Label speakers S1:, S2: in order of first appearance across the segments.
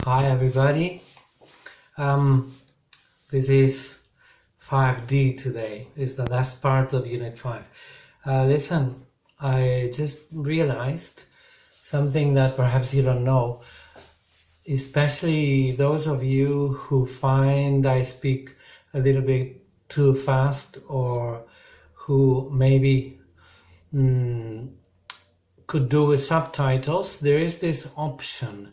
S1: Hi everybody. This is 5D today. This is the last part of Unit 5. Listen, I just realized something that perhaps you don't know, especially those of you who find I speak a little bit too fast, or who maybe could do with subtitles. There is this option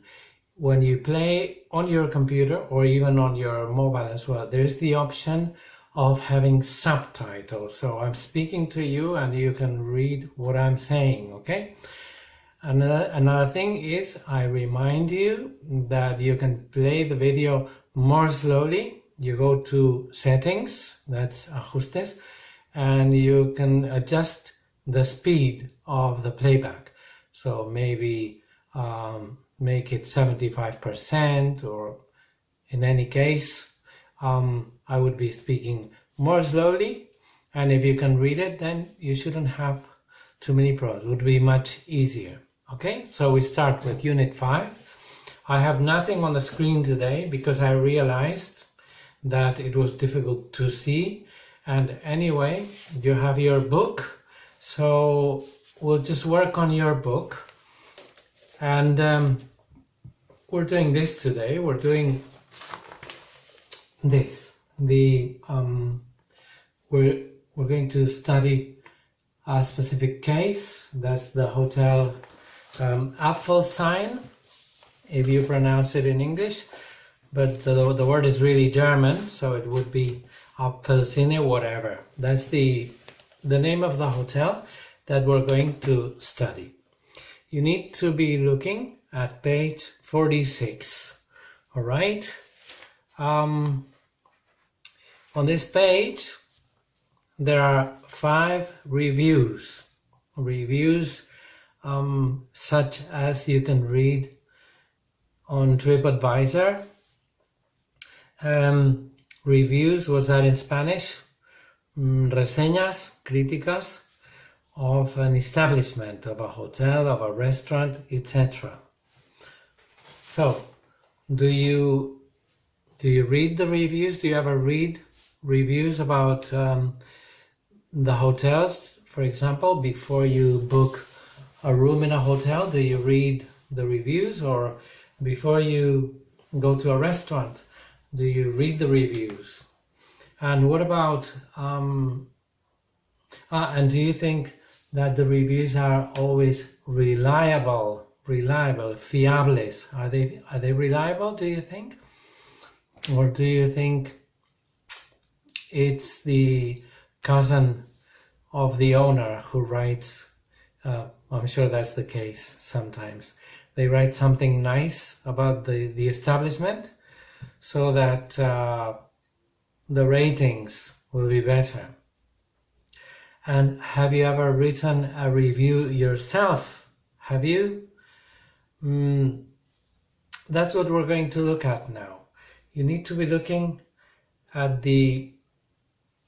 S1: when you play on your computer or even on your mobile as well. There's the option of having subtitles. So I'm speaking to you and you can read what I'm saying, okay? Another thing is, I remind you that you can play the video more slowly. You go to settings, that's ajustes, and you can adjust the speed of the playback. So maybe make it 75%, or in any case, I would be speaking more slowly, and if you can read it, then you shouldn't have too many problems. It would be much easier. Okay, so we start with Unit 5. I have nothing on the screen today because I realized that it was difficult to see, and anyway, you have your book, so we'll just work on your book. And we're doing this today. We're doing this. We're going to study a specific case. That's the hotel Apfelsign, if you pronounce it in English. But the word is really German, so it would be Apfelsinne, whatever. That's the name of the hotel that we're going to study. You need to be looking at page 46. All right. On this page, there are 5 reviews. Such as you can read on TripAdvisor. Reviews, was that in Spanish? Reseñas, críticas of an establishment, of a hotel, of a restaurant, etc. So, do you read the reviews? Do you ever read reviews about the hotels, for example, before you book a room in a hotel? Do you read the reviews? Or before you go to a restaurant, do you read the reviews? And what about and do you think that the reviews are always reliable, fiables? Are they reliable, do you think? Or do you think it's the cousin of the owner who writes? I'm sure that's the case sometimes. They write something nice about the establishment so that the ratings will be better. And have you ever written a review yourself? Have you? That's what we're going to look at now. You need to be looking at the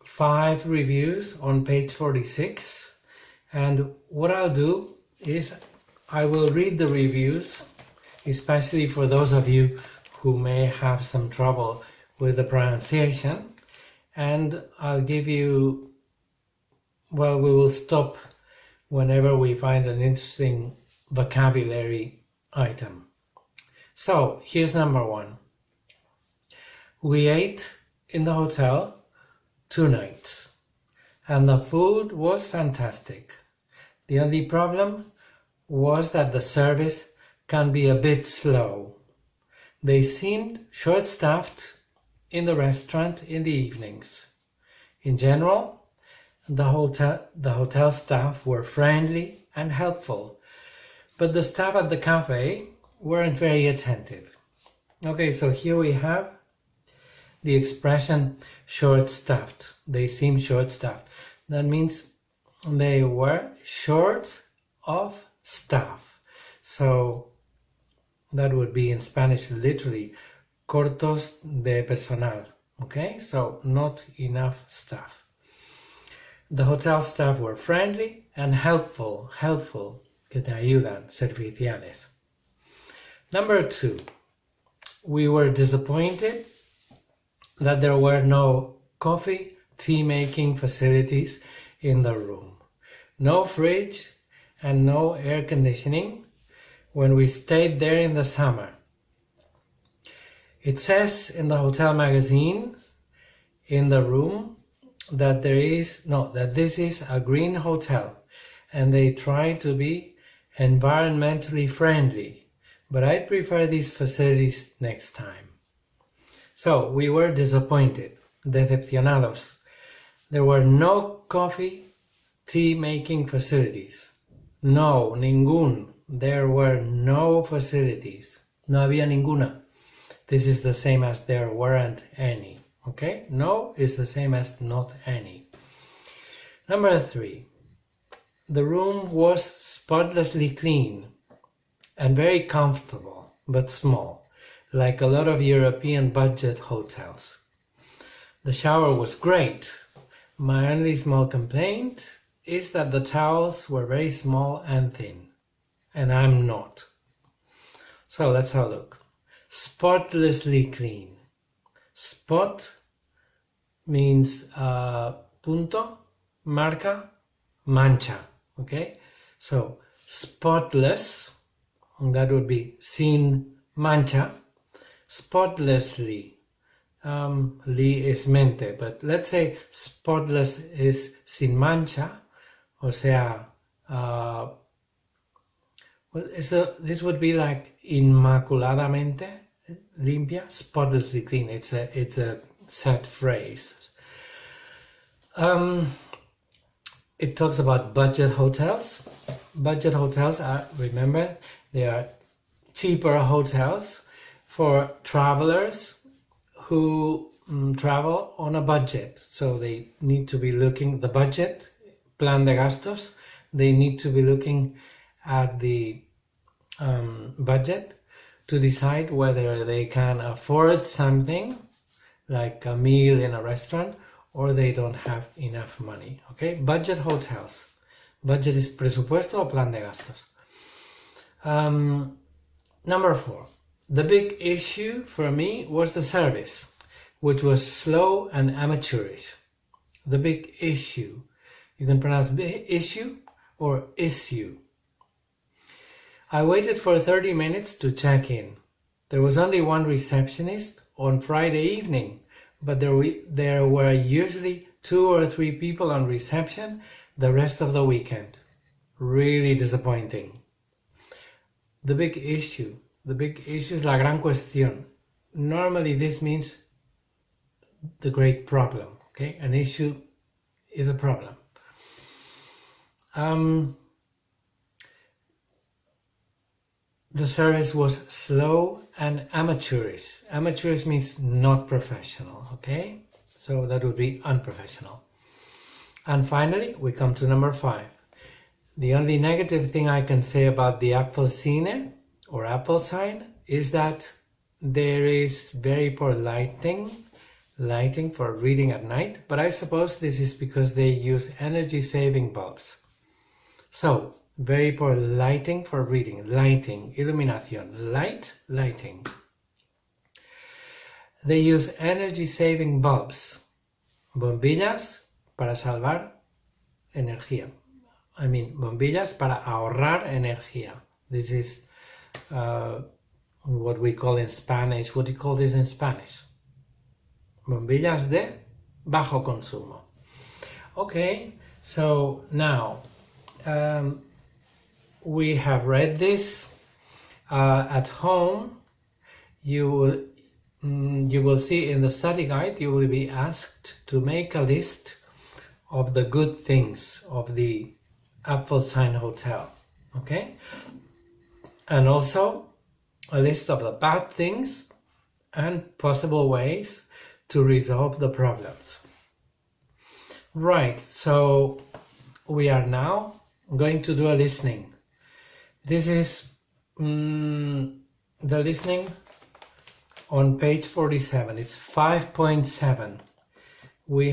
S1: 5 reviews on page 46. And what I'll do is I will read the reviews, especially for those of you who may have some trouble with the pronunciation. And I'll give you, well, we will stop whenever we find an interesting vocabulary item. So here's number 1. We ate in the hotel 2 nights and the food was fantastic. The only problem was that the service can be a bit slow. They seemed short-staffed in the restaurant in the evenings. In general, the hotel staff were friendly and helpful, but the staff at the cafe weren't very attentive. Okay, so here we have the expression short-staffed. They seem short-staffed. That means they were short of staff. So that would be in Spanish literally cortos de personal. Okay, so not enough staff. The hotel staff were friendly and helpful, que te ayudan, serviciales. Number 2, we were disappointed that there were no coffee, tea making facilities in the room. No fridge and no air conditioning when we stayed there in the summer. It says in the hotel magazine in the room that this is a green hotel and they try to be environmentally friendly, but I prefer these facilities next time. So we were disappointed, decepcionados. There were no coffee, tea making facilities. No, ningún. There were no facilities. No había ninguna. This is the same as there weren't any. Okay? No is the same as not any. Number 3. The room was spotlessly clean and very comfortable, but small, like a lot of European budget hotels. The shower was great. My only small complaint is that the towels were very small and thin, and I'm not. So let's have a look. Spotlessly clean. Spot means punto, marca, mancha. Okay, so spotless, that would be sin mancha. Spotlessly, li is mente, but let's say spotless is sin mancha, o sea, this would be like inmaculadamente limpia, spotlessly clean. It's a set phrase. It talks about budget hotels. Budget hotels are, remember, they are cheaper hotels for travelers who travel on a budget. So they need to be looking, the budget, plan de gastos, they need to be looking at the budget to decide whether they can afford something like a meal in a restaurant or they don't have enough money. Okay, budget hotels. Budget is presupuesto o plan de gastos. Number 4. The big issue for me was the service, which was slow and amateurish. The big issue. You can pronounce issue or issue. I waited for 30 minutes to check in. There was only one receptionist on Friday evening, but there were usually 2 or 3 people on reception the rest of the weekend. Really disappointing. The big issue is la gran cuestión. Normally this means the great problem. Okay, an issue is a problem. The service was slow and amateurish. Amateurish means not professional, okay? So that would be unprofessional. And finally, we come to number 5. The only negative thing I can say about the Apple Cine or Apple sign is that there is very poor lighting for reading at night, but I suppose this is because they use energy-saving bulbs. So, very poor lighting for reading. Lighting, iluminación, lighting. They use energy-saving bulbs, bombillas para salvar energía. I mean, bombillas para ahorrar energía. This is what we call in Spanish. What do you call this in Spanish? Bombillas de bajo consumo. Okay, so now we have read this. At home, you will see in the study guide, you will be asked to make a list of the good things of the Apfelsign Hotel, okay? And also a list of the bad things and possible ways to resolve the problems. Right, so we are now going to do a listening. This is the listening on page 47. It's 5.7. We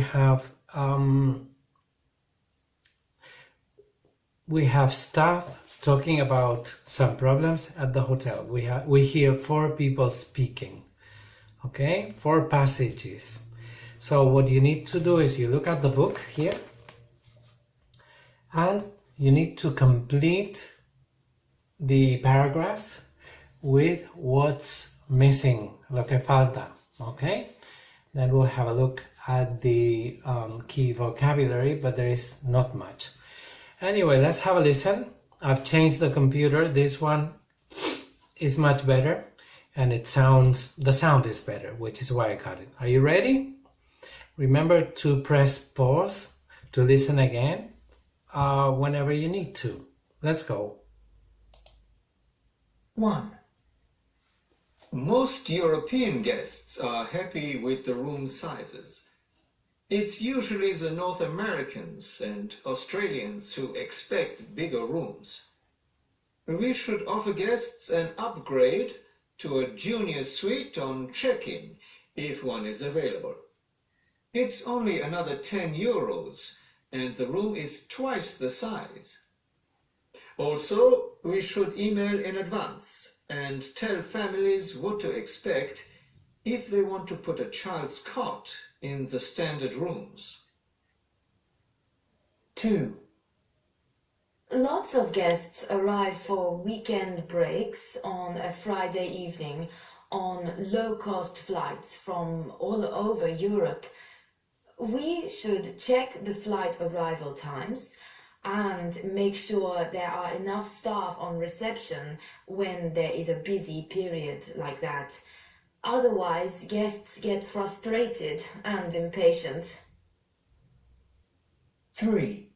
S1: have staff talking about some problems at the hotel. We hear 4 people speaking, okay, 4 passages. So what you need to do is you look at the book here and you need to complete the paragraphs with what's missing, lo que falta, okay? Then we'll have a look at the key vocabulary, but there is not much. Anyway, let's have a listen. I've changed the computer. This one is much better, and the sound is better, which is why I got it. Are you ready? Remember to press pause to listen again whenever you need to. Let's go.
S2: 1. Most European guests are happy with the room sizes. It's usually the North Americans and Australians who expect bigger rooms. We should offer guests an upgrade to a junior suite on check-in if one is available. It's only another 10 euros and the room is twice the size. Also, we should email in advance and tell families what to expect if they want to put a child's cot in the standard rooms.
S3: 2. Lots of guests arrive for weekend breaks on a Friday evening on low-cost flights from all over Europe. We should check the flight arrival times and make sure there are enough staff on reception when there is a busy period like that. Otherwise, guests get frustrated and impatient.
S2: 3.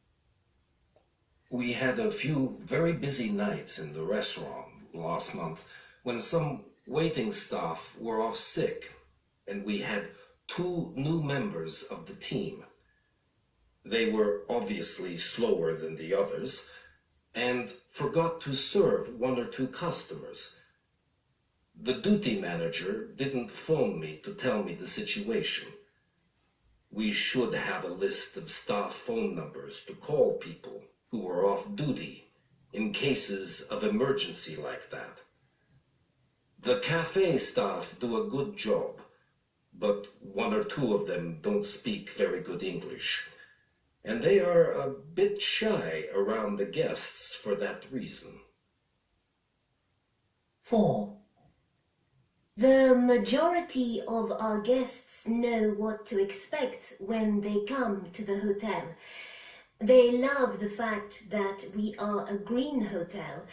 S4: We had a few very busy nights in the restaurant last month when some waiting staff were off sick, and we had 2 new members of the team. They were obviously slower than the others and forgot to serve 1 or 2 customers. The duty manager didn't phone me to tell me the situation. We should have a list of staff phone numbers to call people who are off duty in cases of emergency like that. The cafe staff do a good job, but 1 or 2 of them don't speak very good English, and they are a bit shy around the guests for that reason.
S2: 4.
S5: The majority of our guests know what to expect when they come to the hotel. They love the fact that we are a green hotel,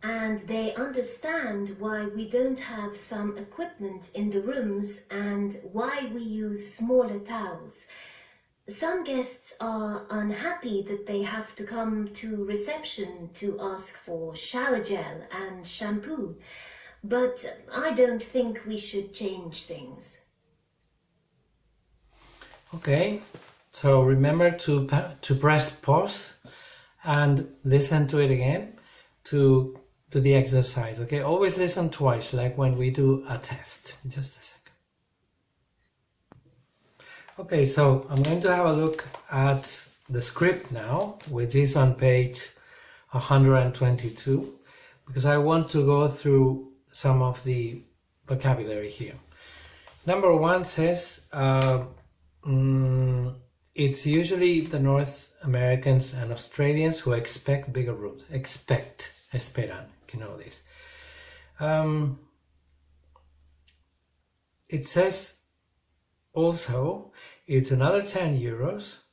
S5: and they understand why we don't have some equipment in the rooms and why we use smaller towels. Some guests are unhappy that they have to come to reception to ask for shower gel and shampoo, but I don't think we should change things.
S1: Okay, so remember to press pause and listen to it again to the exercise. Okay, always listen twice, like when we do a test. Just a second. Okay, so I'm going to have a look at the script now, which is on page 122, because I want to go through some of the vocabulary here. Number 1 says it's usually the North Americans and Australians who expect bigger rooms. Esperan, you know this. It says also it's another 10 euros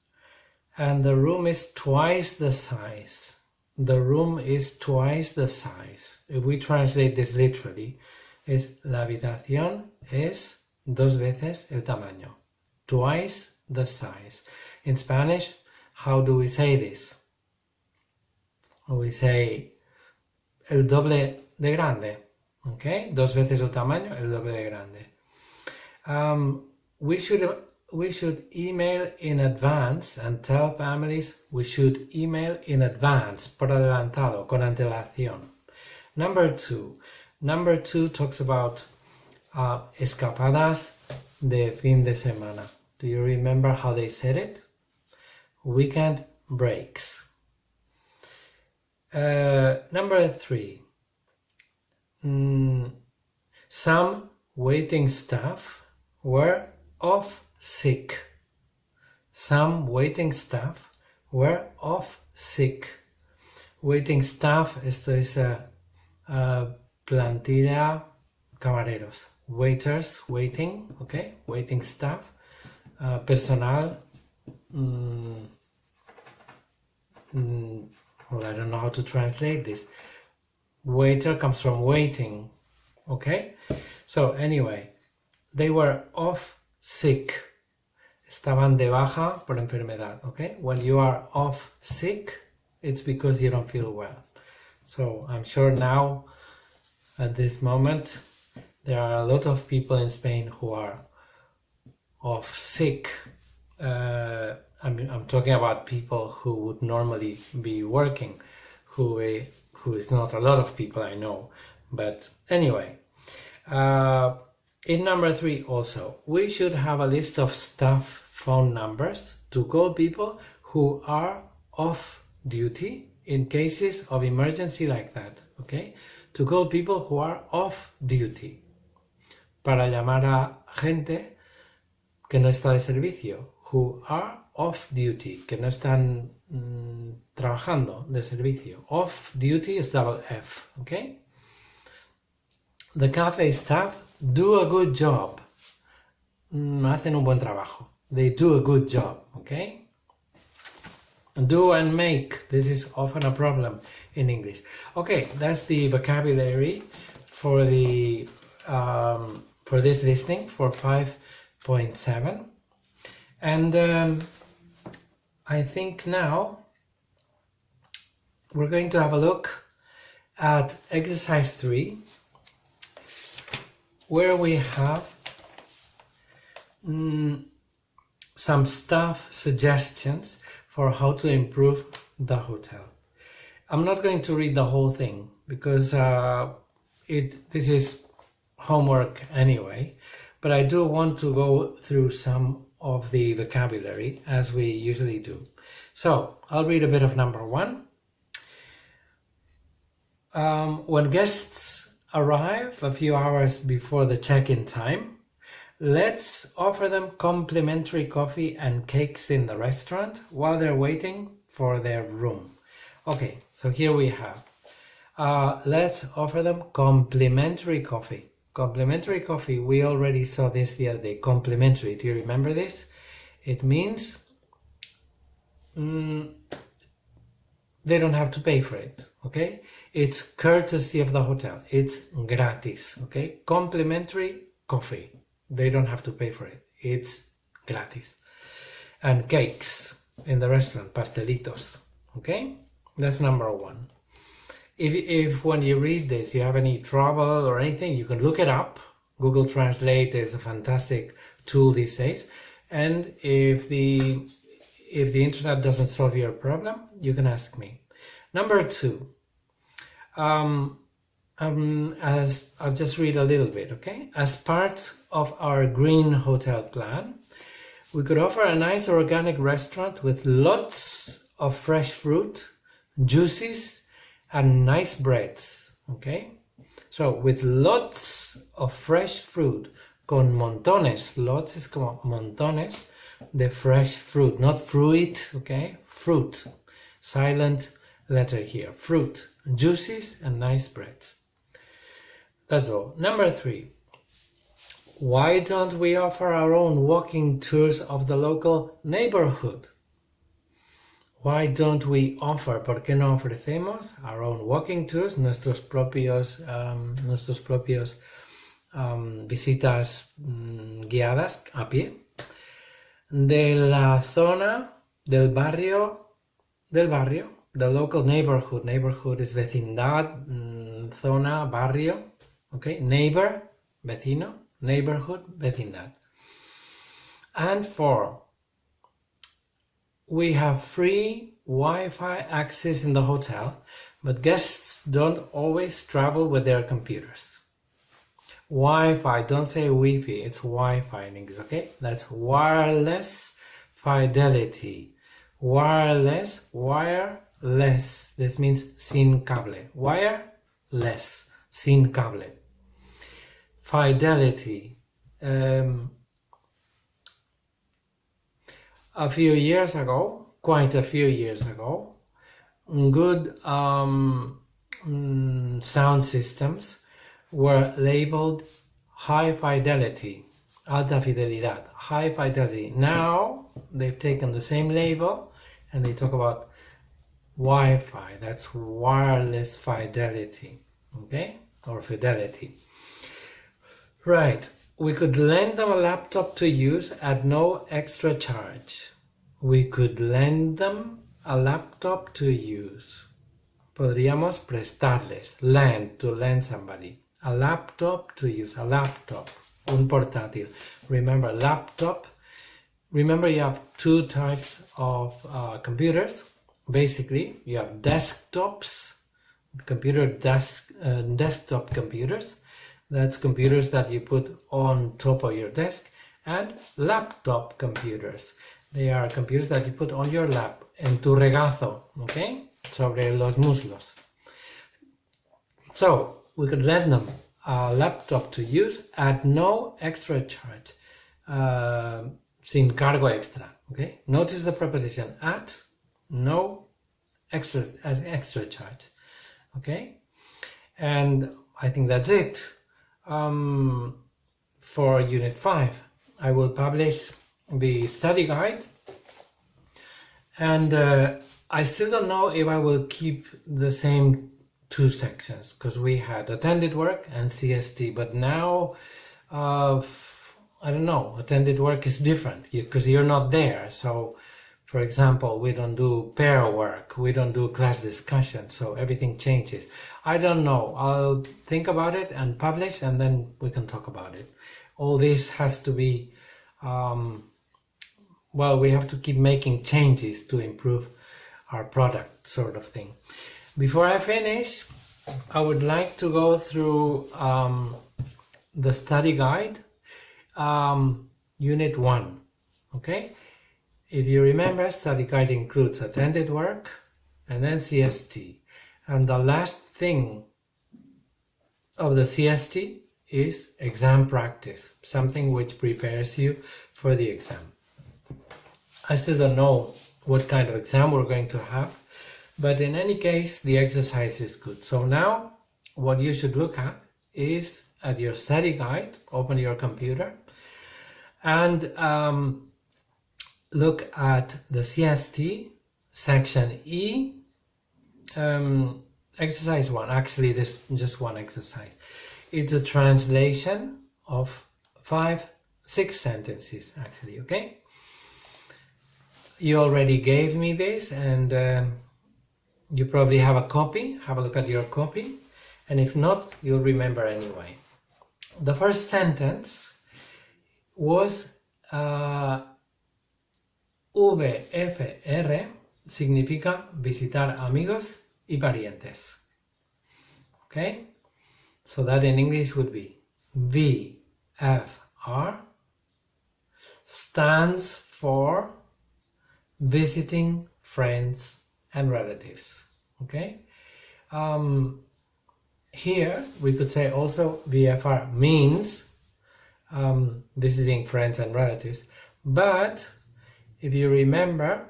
S1: and the room is twice the size. The room is twice the size. If we translate this literally, es la habitación es 2 veces el tamaño. Twice the size. In Spanish, how do we say this? We say el doble de grande. Okay? 2 veces el tamaño, el doble de grande. We should email in advance and tell families we should email in advance, por adelantado, con antelación. Number 2 talks about escapadas de fin de semana. Do you remember how they said it? Weekend breaks. Number 3. Some waiting staff were off sick. Some waiting staff were off sick. Waiting staff, esto es plantilla, camareros. Waiters, waiting, okay? Waiting staff. Personal. Well, I don't know how to translate this. Waiter comes from waiting, okay? So anyway, they were off sick. Estaban de baja por enfermedad, okay? When you are off sick, it's because you don't feel well. So I'm sure now, at this moment, there are a lot of people in Spain who are off sick. I'm talking about people who would normally be working, who is not a lot of people, I know. But anyway, in number 3 also, we should have a list of staff phone numbers to call people who are off duty in cases of emergency like that, okay? To call people who are off duty. Para llamar a gente que no está de servicio, who are off duty, que no están trabajando de servicio. Off duty is double F, okay? The cafe staff do a good job. Hacen un buen trabajo. They do a good job, okay? Do and make. This is often a problem in English. Okay, that's the vocabulary for the for this listening for 5.7. And I think now we're going to have a look at exercise 3, where we have some staff suggestions for how to improve the hotel. I'm not going to read the whole thing because this is homework anyway, but I do want to go through some of the vocabulary as we usually do. So I'll read a bit of number 1. When guests arrive a few hours before the check-in time, let's offer them complimentary coffee and cakes in the restaurant while they're waiting for their room. Okay, so here we have, let's offer them complimentary coffee. Complimentary coffee, we already saw this the other day. Complimentary, do you remember this? It means they don't have to pay for it, okay? It's courtesy of the hotel. It's gratis, okay? Complimentary coffee. They don't have to pay for it. It's gratis. And cakes in the restaurant, pastelitos, okay? That's number 1. If when you read this you have any trouble or anything, you can look it up. Google Translate is a fantastic tool these days. And if the internet doesn't solve your problem, you can ask me. Number 2, as I'll just read a little bit, okay? As part of our green hotel plan, we could offer a nice organic restaurant with lots of fresh fruit, juices, and nice breads, okay? So with lots of fresh fruit, con montones, lots is como montones de fresh fruit, not fruit, okay? Fruit, silent letter here, fruit, juices, and nice breads. That's all. Number 3, why don't we offer our own walking tours of the local neighborhood? Why don't we offer, ¿por qué no ofrecemos our own walking tours, nuestros propios visitas guiadas a pie de la zona, del barrio, the local neighborhood. Neighborhood is vecindad, zona, barrio, okay? Neighbor, vecino, neighborhood, vecindad. And 4, we have free Wi-Fi access in the hotel, but guests don't always travel with their computers. Wi-Fi, don't say Wi-Fi, it's Wi-Fi in English, okay? That's wireless fidelity. Wireless, wire, less. This means sin cable. Wireless, sin cable. Fidelity. A few years ago, quite a few years ago, good sound systems were labeled high fidelity, alta fidelidad, high fidelity. Now they've taken the same label and they talk about Wi-Fi, that's wireless fidelity, okay, or fidelity. Right, we could lend them a laptop to use at no extra charge. We could lend them a laptop to use. Podríamos prestarles, lend, to lend somebody, a laptop to use, a laptop, un portátil. Remember, laptop, remember you have two types of computers. Basically, you have desktops, desktop computers. That's computers that you put on top of your desk, and laptop computers. They are computers that you put on your lap, en tu regazo, okay? Sobre los muslos. So, we could lend them a laptop to use at no extra charge, sin cargo extra, okay? Notice the preposition at no extra charge, okay? And I think that's it. For Unit 5, I will publish the study guide, and I still don't know if I will keep the same two sections, because we had attended work and CST, but now I don't know, attended work is different because you're not there. So for example, we don't do pair work, we don't do class discussion, so everything changes. I don't know, I'll think about it and publish, and then we can talk about it. All this has to be, well, we have to keep making changes to improve our product, sort of thing. Before I finish, I would like to go through the study guide, Unit 1, okay? If you remember, study guide includes attended work and then CST. And the last thing of the CST is exam practice, something which prepares you for the exam. I still don't know what kind of exam we're going to have, but in any case, the exercise is good. So now what you should look at is at your study guide, open your computer, and look at the CST section E, exercise 1. Actually, this is just one exercise. It's a translation of 6 sentences, actually, okay? You already gave me this, and you probably have a copy. Have a look at your copy, and if not, you'll remember anyway. The first sentence was VFR, significa visitar amigos y parientes. Okay? So that in English would be VFR stands for visiting friends and relatives. Okay? Here we could say also VFR means visiting friends and relatives, but if you remember,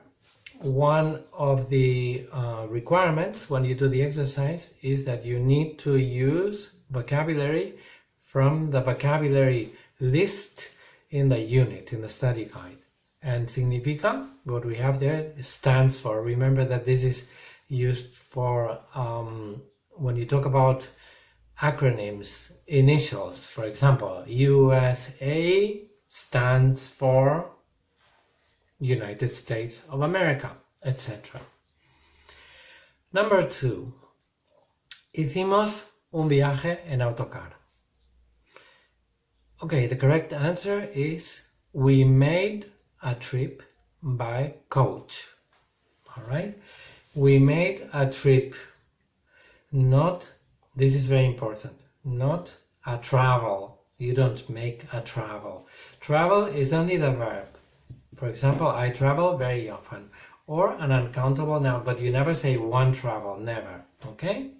S1: one of the requirements when you do the exercise is that you need to use vocabulary from the vocabulary list in the unit, in the study guide. And significa, what we have there, stands for. Remember that this is used for when you talk about acronyms, initials. For example, USA stands for United States of America, etc. Number 2. Hicimos un viaje en autocar. Okay, the correct answer is we made a trip by coach. All right? We made a trip, not, this is very important, not a travel. You don't make a travel. Travel is only the verb. For example, I travel very often, or an uncountable noun, but you never say one travel, never, okay?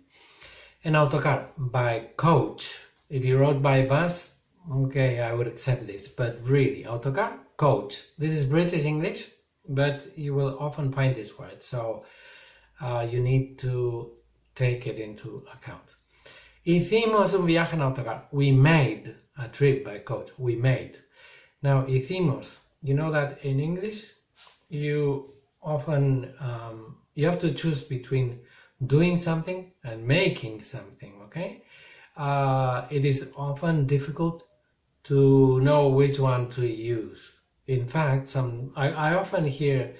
S1: En autocar, by coach. If you rode by bus, okay, I would accept this, but really, autocar, coach. This is British English, but you will often find this word, so you need to take it into account. Hicimos un viaje en autocar. We made a trip by coach. We made. Now, hicimos, you know that in English, you often, you have to choose between doing something and making something, okay? It is often difficult to know which one to use. In fact, I often hear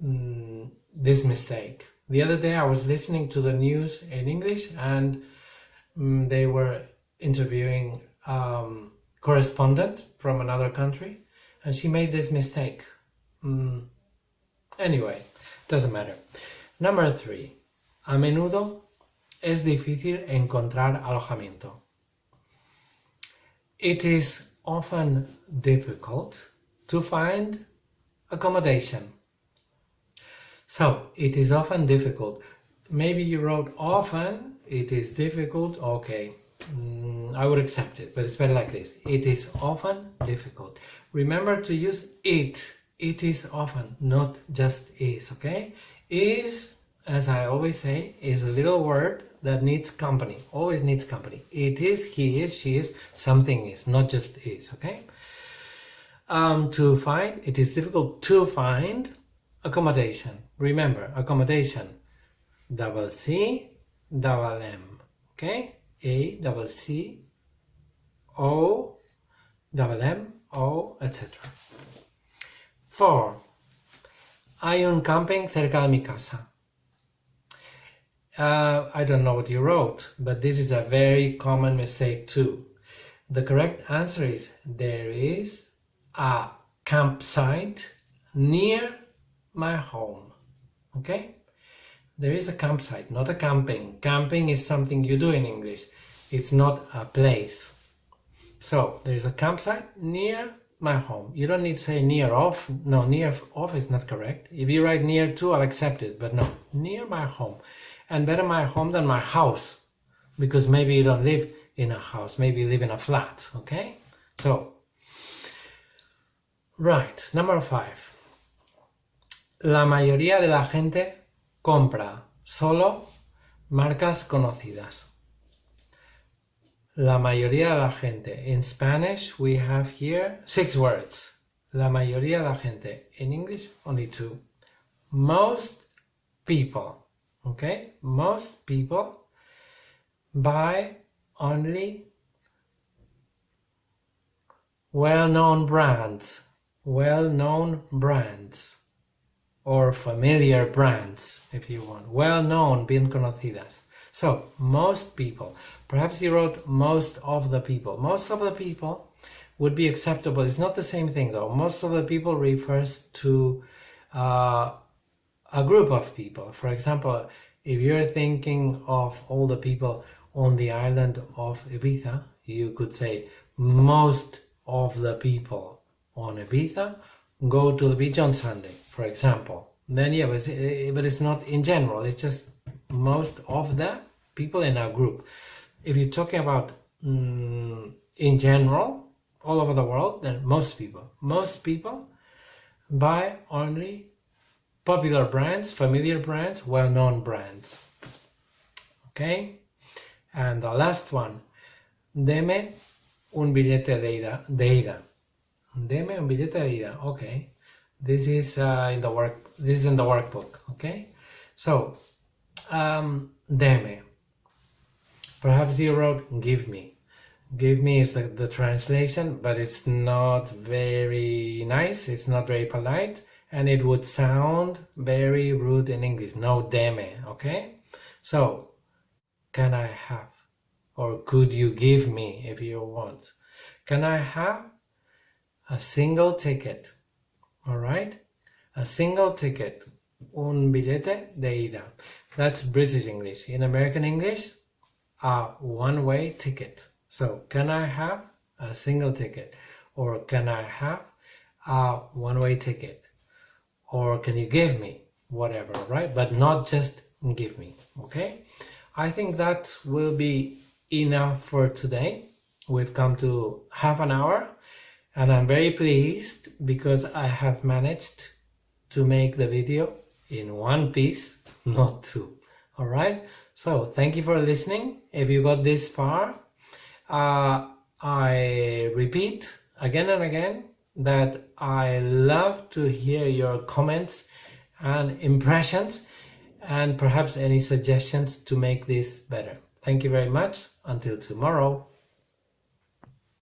S1: this mistake. The other day I was listening to the news in English, and they were interviewing correspondent from another country, and she made this mistake. Anyway, doesn't matter. Number 3. A menudo es difícil encontrar alojamiento. It is often difficult to find accommodation. So, it is often difficult. Maybe you wrote often, it is difficult, okay, I would accept it, but it's better like this. It is often difficult. Remember to use it. It is often, not just is, okay? Is, as I always say, is a little word that needs company, always needs company. It is, he is, she is, something is, not just is, okay? To find, it is difficult to find accommodation. Remember, accommodation, double C, double M, okay? A, double C, O, double M, O, etc. 4. Hay un camping cerca de mi casa. I don't know what you wrote, but this is a very common mistake too. The correct answer is there is a campsite near my home. Okay? There is a campsite, not a camping. Camping is something you do in English. It's not a place. So, there is a campsite near my home. You don't need to say near of. No, near of is not correct. If you write near to, I'll accept it. But no, near my home. And better my home than my house. Because maybe you don't live in a house. Maybe you live in a flat. Okay? So, right. Number 5. La mayoría de la gente compra solo marcas conocidas. La mayoría de la gente. In Spanish, we have here 6 words. La mayoría de la gente. In English, only 2. Most people, okay? Most people buy only well-known brands. Well-known brands. Or familiar brands, if you want. Well-known, bien conocidas. So, most people. Perhaps you wrote most of the people. Most of the people would be acceptable. It's not the same thing though. Most of the people refers to a group of people. For example, if you're thinking of all the people on the island of Ibiza, you could say most of the people on Ibiza go to the beach on Sunday, for example. Then yeah, but it's not in general. It's just most of the people in a group. If you're talking about in general, all over the world, then most people buy only popular brands, familiar brands, well-known brands. Okay? And the last one, deme un billete de ida. Deme un billete de ida. Okay. This is in the workbook. Okay. So, deme. Perhaps you wrote give me. Give me is the translation, but it's not very nice. It's not very polite, and it would sound very rude in English. No deme. Okay. So, can I have, or could you give me if you want? Can I have a single ticket? All right, a single ticket, un billete de ida. That's British English. In American English, a one-way ticket. So, can I have a single ticket? Or can I have a one-way ticket? or can you give me whatever, right? But not just give me, okay? I think that will be enough for today. We've come to half an hour, and I'm very pleased because I have managed to make the video in one piece, not two. All right, so thank you for listening. If you got this far, I repeat again and again that I love to hear your comments and impressions and perhaps any suggestions to make this better. Thank you very much. Until tomorrow.